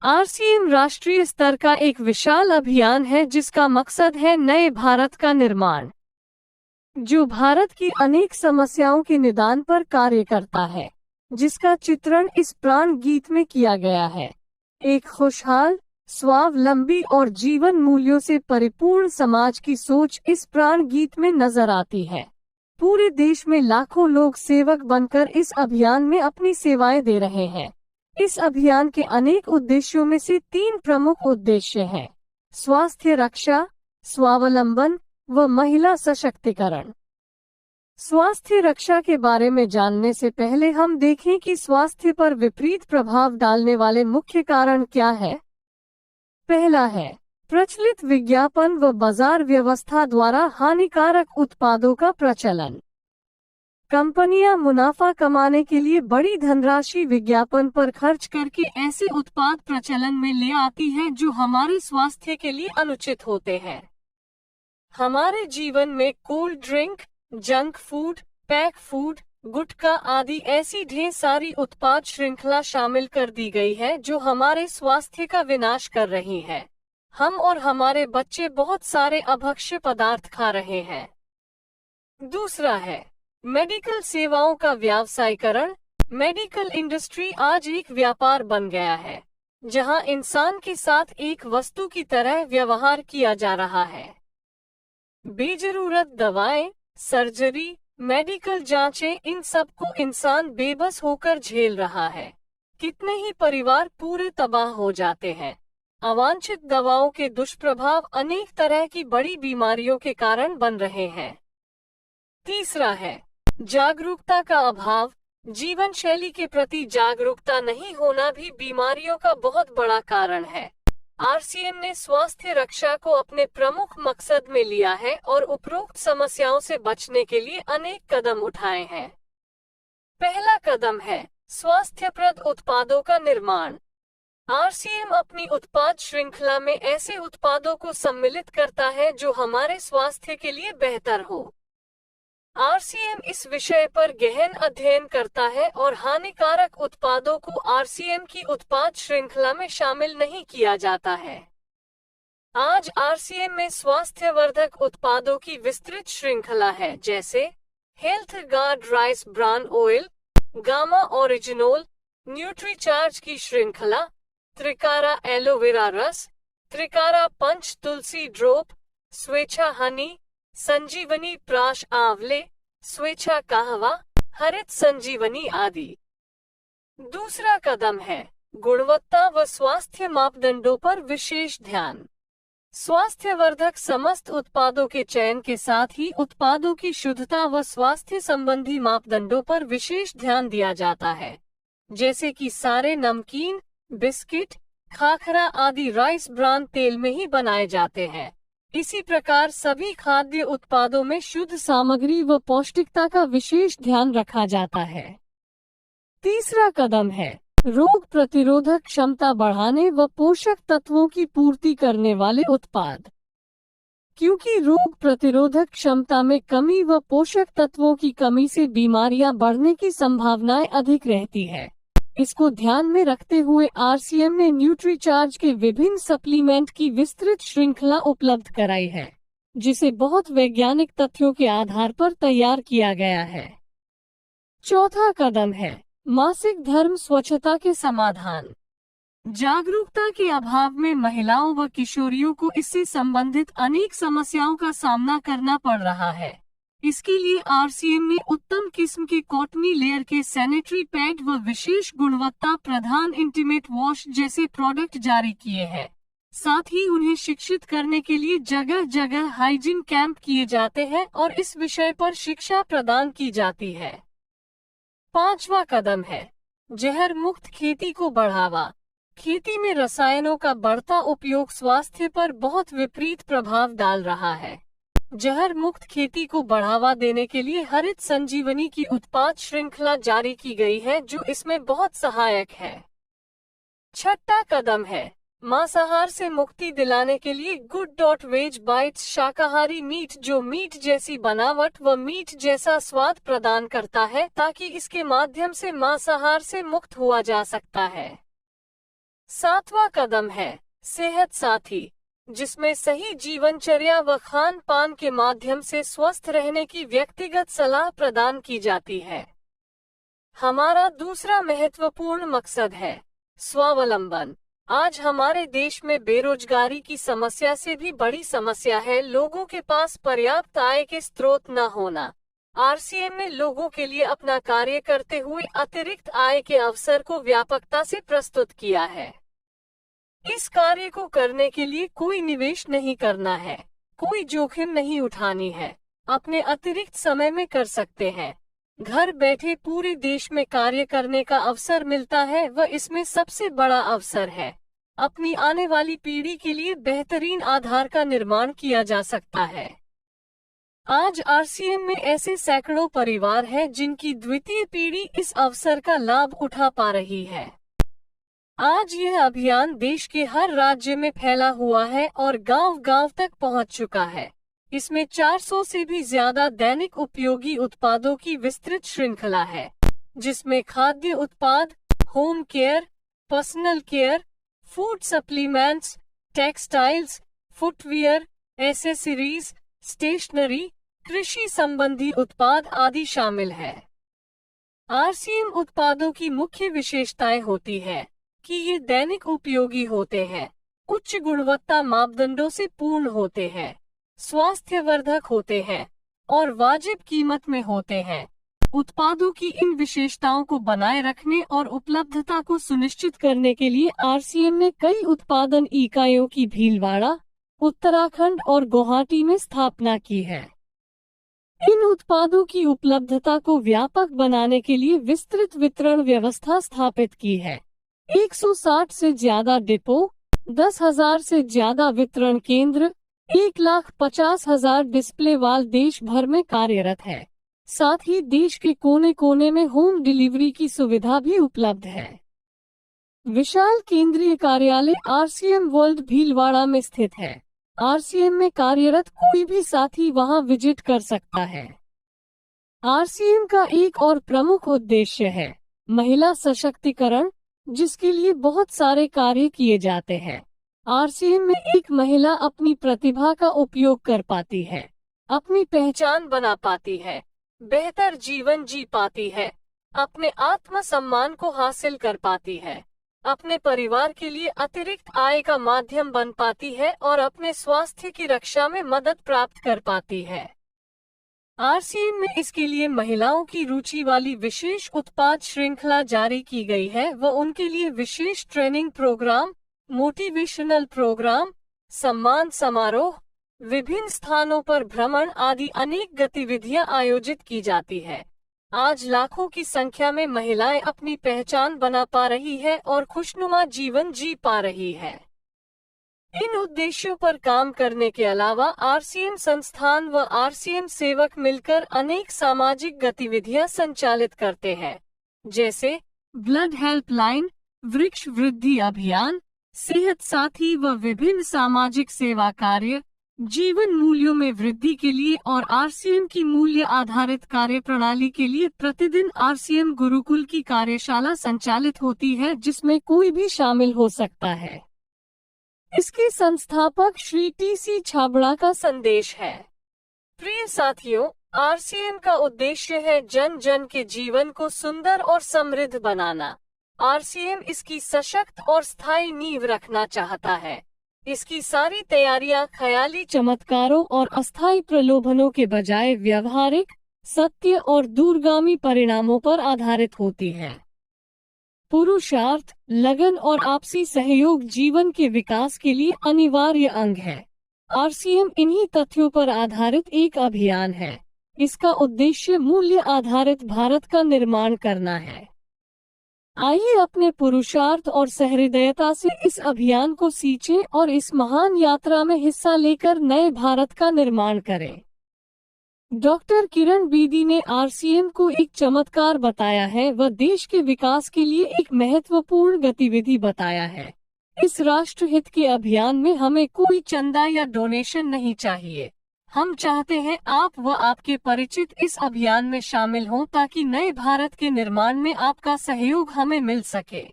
RCM राष्ट्रीय स्तर का एक विशाल अभियान है जिसका मकसद है नए भारत का निर्माण, जो भारत की अनेक समस्याओं के निदान पर कार्य करता है, जिसका चित्रण इस प्राण गीत में किया गया है। एक खुशहाल, स्वावलंबी और जीवन मूल्यों से परिपूर्ण समाज की सोच इस प्राण गीत में नजर आती है। पूरे देश में लाखों लोग सेवक बनकर इस अभियान में अपनी सेवाएं दे रहे हैं। इस अभियान के अनेक उद्देश्यों में से 3 प्रमुख उद्देश्य हैं: स्वास्थ्य रक्षा, स्वावलंबन व महिला सशक्तिकरण। स्वास्थ्य रक्षा के बारे में जानने से पहले हम देखें कि स्वास्थ्य पर विपरीत प्रभाव डालने वाले मुख्य कारण क्या है। पहला है प्रचलित विज्ञापन व बाजार व्यवस्था द्वारा हानिकारक उत्पादों का प्रचलन। कंपनियां मुनाफा कमाने के लिए बड़ी धनराशि विज्ञापन पर खर्च करके ऐसे उत्पाद प्रचलन में ले आती है जो हमारे स्वास्थ्य के लिए अनुचित होते हैं। हमारे जीवन में cold drink, junk food, pack food, गुटखा आदि ऐसी ढेर सारी उत्पाद श्रृंखला शामिल कर दी गई है जो हमारे स्वास्थ्य का विनाश कर रही है। हम और हमारे बच्चे बहुत सारे अभक्ष्य पदार्थ खा रहे हैं। दूसरा है मेडिकल सेवाओं का व्यावसायीकरण। मेडिकल इंडस्ट्री आज एक व्यापार बन गया है, जहां इंसान के साथ एक वस्तु की तरह व्यवहार किया जा रहा है। बेजरूरत दवाएं, सर्जरी, मेडिकल जांचें, इन सब को इंसान बेबस होकर झेल रहा है। कितने ही परिवार पूरे तबाह हो जाते हैं। अवांछित दवाओं के दुष्प्रभाव अनेक तरह की बड़ी बीमारियों के कारण बन रहे हैं। तीसरा है जागरूकता का अभाव। जीवन शैली के प्रति जागरूकता नहीं होना भी बीमारियों का बहुत बड़ा कारण है। आरसीएम ने स्वास्थ्य रक्षा को अपने प्रमुख मकसद में लिया है और उपरोक्त समस्याओं से बचने के लिए अनेक कदम उठाए हैं। पहला कदम है स्वास्थ्यप्रद उत्पादों का निर्माण। आरसीएम अपनी उत्पाद श्रृंखला में ऐसे उत्पादों को सम्मिलित करता है जो हमारे स्वास्थ्य के लिए बेहतर हो। आरसीएम इस विषय पर गहन अध्ययन करता है और हानिकारक उत्पादों को आरसीएम की उत्पाद श्रृंखला में शामिल नहीं किया जाता है। आज आरसीएम में स्वास्थ्यवर्धक उत्पादों की विस्तृत श्रृंखला है, जैसे health guard rice bran oil, gamma oryzanol, Nutricharge की श्रृंखला, त्रिकारा एलोवेरा रस, त्रिकारा पंच तुलसी ड्रॉप, स्वेच्छा हनी, संजीवनी प्राश आंवले, स्वेच्छा कहवा, हरित संजीवनी आदि। दूसरा कदम है गुणवत्ता व स्वास्थ्य मापदंडों पर विशेष ध्यान। स्वास्थ्यवर्धक समस्त उत्पादों के चयन के साथ ही उत्पादों की शुद्धता व स्वास्थ्य संबंधी मापदंडों पर विशेष ध्यान दिया जाता है, जैसे कि सारे नमकीन, बिस्किट, खाखरा आदि राइस ब्रान तेल में ही बनाए जाते हैं। इसी प्रकार सभी खाद्य उत्पादों में शुद्ध सामग्री व पौष्टिकता का विशेष ध्यान रखा जाता है। तीसरा कदम है रोग प्रतिरोधक क्षमता बढ़ाने व पोषक तत्वों की पूर्ति करने वाले उत्पाद। क्योंकि रोग प्रतिरोधक क्षमता में कमी व पोषक तत्वों की कमी से बीमारियां बढ़ने की संभावनाएं अधिक रहती है, इसको ध्यान में रखते हुए आरसीएम ने न्यूट्रीचार्ज के विभिन्न सप्लीमेंट की विस्तृत श्रृंखला उपलब्ध कराई है, जिसे बहुत वैज्ञानिक तथ्यों के आधार पर तैयार किया गया है। चौथा कदम है मासिक धर्म स्वच्छता के समाधान। जागरूकता के अभाव में महिलाओं व किशोरियों को इससे संबंधित अनेक समस्याओं का सामना करना पड़ रहा है। इसके लिए आरसीएम ने उत्तम किस्म के कॉटनी लेयर के सैनिटरी पैड व विशेष गुणवत्ता प्रधान इंटीमेट वॉश जैसे प्रोडक्ट जारी किए हैं। साथ ही उन्हें शिक्षित करने के लिए जगह जगह हाइजीन कैंप किए जाते हैं और इस विषय पर शिक्षा प्रदान की जाती है। पांचवा कदम है जहर मुक्त खेती को बढ़ावा। खेती में रसायनों का बढ़ता उपयोग स्वास्थ्य पर बहुत विपरीत प्रभाव डाल रहा है। जहर मुक्त खेती को बढ़ावा देने के लिए हरित संजीवनी की उत्पाद श्रृंखला जारी की गई है, जो इसमें बहुत सहायक है। छठा कदम है मांसाहार से मुक्ति दिलाने के लिए गुड.वेज बाइट्स शाकाहारी मीट, जो मीट जैसी बनावट व मीट जैसा स्वाद प्रदान करता है, ताकि इसके माध्यम से मांसाहार से मुक्त हुआ जा सकता है। 7वां कदम है सेहत साथी, जिसमें सही जीवनचर्या व खान पान के माध्यम से स्वस्थ रहने की व्यक्तिगत सलाह प्रदान की जाती है। हमारा दूसरा महत्वपूर्ण मकसद है स्वावलंबन। आज हमारे देश में बेरोजगारी की समस्या से भी बड़ी समस्या है लोगों के पास पर्याप्त आय के स्रोत न होना। आरसीएम ने लोगों के लिए अपना कार्य करते हुए अतिरिक्त आय के अवसर को व्यापकता से प्रस्तुत किया है। इस कार्य को करने के लिए कोई निवेश नहीं करना है, कोई जोखिम नहीं उठानी है, अपने अतिरिक्त समय में कर सकते हैं। घर बैठे पूरे देश में कार्य करने का अवसर मिलता है व इसमें सबसे बड़ा अवसर है अपनी आने वाली पीढ़ी के लिए बेहतरीन आधार का निर्माण किया जा सकता है। आज आरसीएम में ऐसे सैकड़ों परिवार हैं जिनकी द्वितीय पीढ़ी इस अवसर का लाभ उठा पा रही है। आज यह अभियान देश के हर राज्य में फैला हुआ है और गांव-गांव तक पहुंच चुका है। इसमें 400 से भी ज्यादा दैनिक उपयोगी उत्पादों की विस्तृत श्रृंखला है, जिसमें खाद्य उत्पाद, home care, personal care, food supplements, textiles, footwear, accessories, stationery, कृषि संबंधी उत्पाद आदि शामिल है। आरसीएम उत्पादों की मुख्य विशेषताएं होती है कि ये दैनिक उपयोगी होते हैं, उच्च गुणवत्ता मापदंडों से पूर्ण होते हैं, स्वास्थ्यवर्धक होते हैं और वाजिब कीमत में होते हैं। उत्पादों की इन विशेषताओं को बनाए रखने और उपलब्धता को सुनिश्चित करने के लिए आरसीएम ने कई उत्पादन इकाइयों की भीलवाड़ा, उत्तराखंड और गुवाहाटी में स्थापना की है। इन उत्पादों की उपलब्धता को व्यापक बनाने के लिए विस्तृत वितरण व्यवस्था स्थापित की है। 160 से ज्यादा डिपो, 10,000 से ज्यादा वितरण केंद्र, 1,50,000 डिस्प्ले वाल देश भर में कार्यरत है। साथ ही देश के कोने कोने में होम डिलीवरी की सुविधा भी उपलब्ध है। विशाल केंद्रीय कार्यालय आरसीएम वर्ल्ड भीलवाड़ा में स्थित है। आरसीएम में कार्यरत कोई भी साथी वहां विजिट कर सकता है। आरसीएम का एक और प्रमुख उद्देश्य है महिला सशक्तिकरण, जिसके लिए बहुत सारे कार्य किए जाते हैं। आरसीएम में एक महिला अपनी प्रतिभा का उपयोग कर पाती है, अपनी पहचान बना पाती है, बेहतर जीवन जी पाती है, अपने आत्मसम्मान को हासिल कर पाती है, अपने परिवार के लिए अतिरिक्त आय का माध्यम बन पाती है और अपने स्वास्थ्य की रक्षा में मदद प्राप्त कर पाती है। आरसीएम में इसके लिए महिलाओं की रुचि वाली विशेष उत्पाद श्रृंखला जारी की गई है व उनके लिए विशेष ट्रेनिंग प्रोग्राम, मोटिवेशनल प्रोग्राम, सम्मान समारोह, विभिन्न स्थानों पर भ्रमण आदि अनेक गतिविधियां आयोजित की जाती है। आज लाखों की संख्या में महिलाएं अपनी पहचान बना पा रही है और खुशनुमा जीवन जी पा रही है। इन उद्देश्यों पर काम करने के अलावा आरसीएम संस्थान व आरसीएम सेवक मिलकर अनेक सामाजिक गतिविधियां संचालित करते हैं, जैसे ब्लड हेल्पलाइन, वृक्ष वृद्धि अभियान, सेहत साथी व विभिन्न सामाजिक सेवा कार्य, जीवन मूल्यों में वृद्धि के लिए और आरसीएम की मूल्य आधारित कार्य प्रणाली के लिए प्रतिदिन आरसीएम गुरुकुल की कार्यशाला संचालित होती है, जिसमें कोई भी शामिल हो सकता है। इसके संस्थापक श्री टी.सी. छाबड़ा का संदेश है। प्रिय साथियों, आरसीएम का उद्देश्य है जन जन के जीवन को सुंदर और समृद्ध बनाना। आरसीएम इसकी सशक्त और स्थायी नींव रखना चाहता है। इसकी सारी तैयारियां ख्याली चमत्कारों और अस्थायी प्रलोभनों के बजाय व्यवहारिक, सत्य और दूरगामी परिणामों पर आधारित होती हैं। पुरुषार्थ, लगन और आपसी सहयोग जीवन के विकास के लिए अनिवार्य अंग है। आरसीएम इन्हीं तथ्यों पर आधारित एक अभियान है। इसका उद्देश्य मूल्य आधारित भारत का निर्माण करना है। आइए अपने पुरुषार्थ और सहृदयता से इस अभियान को सींचें और इस महान यात्रा में हिस्सा लेकर नए भारत का निर्माण करें। डॉक्टर किरण बेदी ने आरसीएम को एक चमत्कार बताया है व देश के विकास के लिए एक महत्वपूर्ण गतिविधि बताया है। इस राष्ट्रहित के अभियान में हमें कोई चंदा या डोनेशन नहीं चाहिए। हम चाहते हैं आप व आपके परिचित इस अभियान में शामिल हों ताकि नए भारत के निर्माण में आपका सहयोग हमें मिल सके।